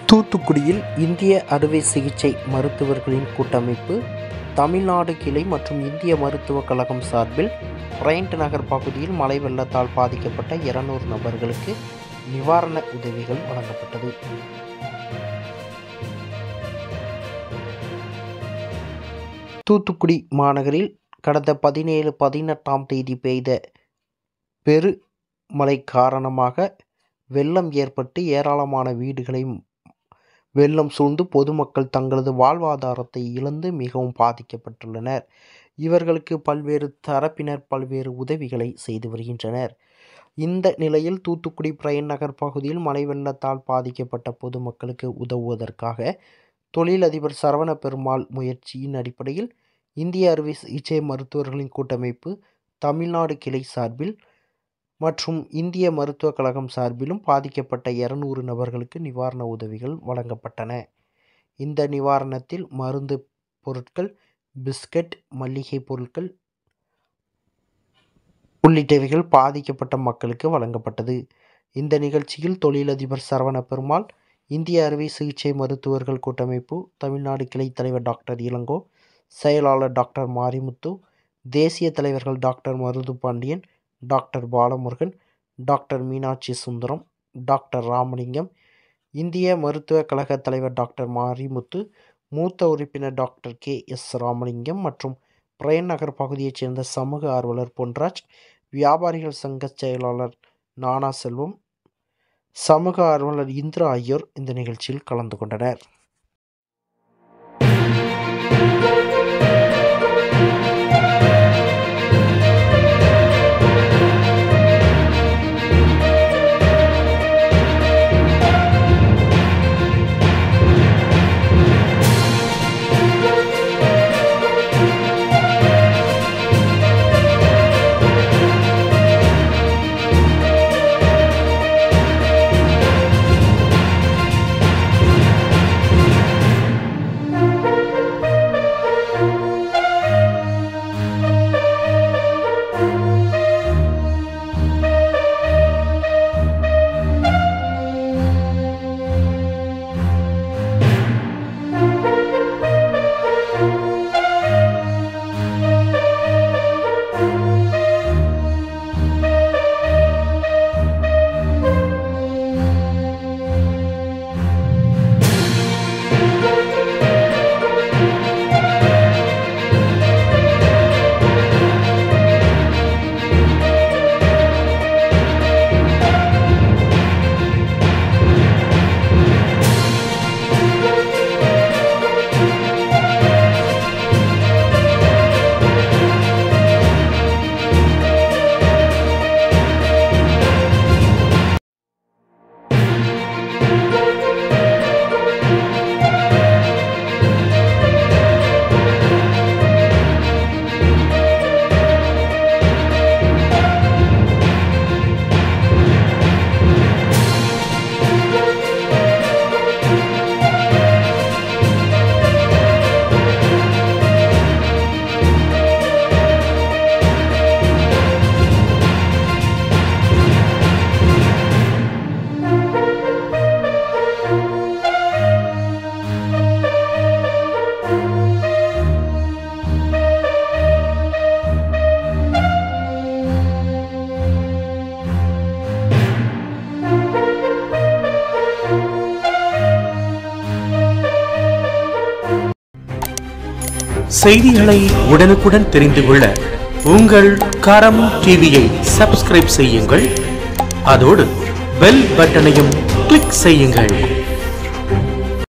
தூத்துக்குடியில் இந்திய அறுவை சிகிச்சை மருத்துவர்களின் கூட்டமைப்பு, தமிழ்நாடு கிளை மற்றும் இந்திய மருத்துவக் கழகம் சார்பில் பிரையண்ட் நகர் பகுதியில் மழை வெள்ளத்தால் பாதிக்கப்பட்ட 200 நபர்களுக்கு நிவாரண உதவிகள் வழங்கப்பட்டது. தூத்துக்குடி மாநகரில் கடந்த 17-18ஆம் தேதி பெய்த பெருமழை காரணமாக வெள்ளம் ஏற்பட்டு ஏராளமான வீடுகளை வெள்ளம் சூழ்ந்து பொதுமக்கள் தங்களது வாழ்வாதாரத்தை இழந்து மிகவும் பாதிக்கப்பட்டுள்ளனர். இவர்களுக்கு பல்வேறு தரப்பினர் பல்வேறு உதவிகளை செய்து வருகின்றனர். இந்த நிலையில் தூத்துக்குடி பிரையண்ட் நகர் பகுதியில் மழை வெள்ளத்தால் பாதிக்கப்பட்ட பொதுமக்களுக்கு உதவுவதற்காக தொழிலதிபர் சரவண பெருமாள் முயற்சியின் அடிப்படையில் இந்திய அறுவை சிகிச்சை மருத்துவர்களின் கூட்டமைப்பு, தமிழ்நாடு கிளை சார்பில் மற்றும் இந்திய மருத்துவக் கழகம் சார்பிலும் பாதிக்கப்பட்ட 200 நபர்களுக்கு நிவாரண உதவிகள் வழங்கப்பட்டன. இந்த நிவாரணத்தில் மருந்து பொருட்கள், பிஸ்கட், மளிகை பொருட்கள் உள்ளிட்டவைகள் பாதிக்கப்பட்ட மக்களுக்கு வழங்கப்பட்டது. இந்த நிகழ்ச்சியில் தொழிலதிபர் சரவண பெருமாள், இந்திய அறுவை சிகிச்சை மருத்துவர்கள் கூட்டமைப்பு தமிழ்நாடு கிளை தலைவர் டாக்டர் இளங்கோ, செயலாளர் டாக்டர் மாரிமுத்து, தேசிய தலைவர்கள் doctor Maruthupandiyan, doctor Balamurugan, doctor Meenakshi Sundaram, doctor Ramalingam, இந்திய மருத்துவக் கழக தலைவர் டாக்டர் மாரிமுத்து, மூத்த உறுப்பினர் டாக்டர் கே.எஸ். ராமலிங்கம் மற்றும் பிரையண்ட் நகர் பகுதியைச் சேர்ந்த சமூக ஆர்வலர் பொன்ராஜ், வியாபாரிகள் சங்க செயலாளர் நானா செல்வம், சமூக ஆர்வலர் இந்திரா ஆகியோர் இந்த நிகழ்ச்சியில் கலந்து கொண்டனர். செய்திகளை உடனுக்குடன் தெரிந்து கொள்ள உங்கள் கரம் டிவியை சப்ஸ்கிரைப் செய்யுங்கள். அதோடு பெல் பட்டனையும் கிளிக் செய்யுங்கள்.